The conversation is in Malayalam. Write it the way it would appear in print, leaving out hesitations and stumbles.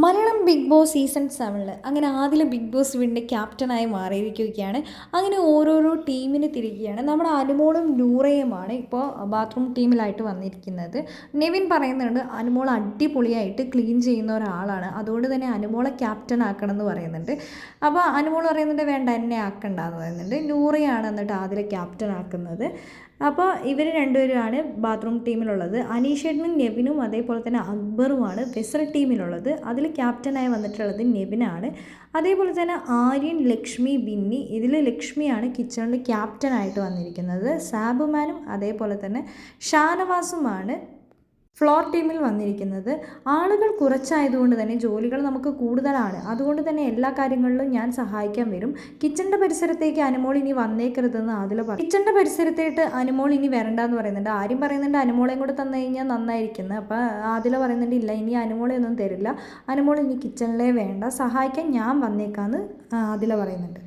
മലയാളം ബിഗ് ബോസ് സീസൺ 7 അങ്ങനെ ആദില ബിഗ് ബോസ് വീടിൻ്റെ ക്യാപ്റ്റനായി മാറിയിരിക്കുകയാണ്. അങ്ങനെ ഓരോരോ ടീമിന് തിരിക്കുകയാണ്. നമ്മുടെ അനുമോളും നൂറയുമാണ് ഇപ്പോൾ ബാത്റൂം ടീമിലായിട്ട് വന്നിരിക്കുന്നത്. നെവിൻ പറയുന്നുണ്ട് അനുമോൾ അടിപൊളിയായിട്ട് ക്ലീൻ ചെയ്യുന്ന ഒരാളാണ്, അതുകൊണ്ട് തന്നെ അനുമോളെ ക്യാപ്റ്റൻ ആക്കണം എന്ന് പറയുന്നുണ്ട്. അപ്പോൾ അനുമോൾ പറയുന്നുണ്ട് വേണ്ട എന്നെ ആക്കണ്ട എന്ന് പറയുന്നുണ്ട്. നൂറയാണ് എന്നിട്ട് ആദില ക്യാപ്റ്റൻ ആക്കുന്നത്. അപ്പോൾ ഇവർ രണ്ടുപേരുമാണ് ബാത്റൂം ടീമിലുള്ളത്. അനീഷേട്ടനും നെവിനും അതേപോലെ തന്നെ അക്ബറുമാണ് വെസൽ ടീമിലുള്ളത്. അതിൽ ക്യാപ്റ്റനായി വന്നിട്ടുള്ളത് നെവിനാണ്. അതേപോലെ തന്നെ ആര്യൻ, ലക്ഷ്മി, ബിന്നി. ഇതിൽ ലക്ഷ്മിയാണ് കിച്ചണിൽ ക്യാപ്റ്റനായിട്ട് വന്നിരിക്കുന്നത്. സാബുമാനും അതേപോലെ തന്നെ ഷാനവാസുമാണ് ഫ്ലോർ ടീമിൽ വന്നിരിക്കുന്നത്. ആളുകൾ കുറച്ചായതുകൊണ്ട് തന്നെ ജോലികൾ നമുക്ക് കൂടുതലാണ്. അതുകൊണ്ട് തന്നെ എല്ലാ കാര്യങ്ങളിലും ഞാൻ സഹായിക്കാൻ വരും. കിച്ചണിൻ്റെ പരിസരത്തേക്ക് അനുമോൾ ഇനി വന്നേക്കരുതെന്ന് ആദില പറയും. കിച്ചണിൻ്റെ പരിസരത്തേട്ട് അനുമോൾ ഇനി വരണ്ടെന്ന് പറയുന്നുണ്ട്. ആരും പറയുന്നുണ്ട് അനുമോളെയും കൂടെ തന്നു കഴിഞ്ഞാൽ നന്നായിരിക്കുന്നത്. അപ്പോൾ ആദില പറയുന്നുണ്ട് ഇല്ല, ഇനി അനുമോളെ ഒന്നും തരില്ല, അനുമോൾ ഇനി കിച്ചണിലേ വേണ്ട, സഹായിക്കാൻ ഞാൻ വന്നേക്കാമെന്ന് ആദില പറയുന്നുണ്ട്.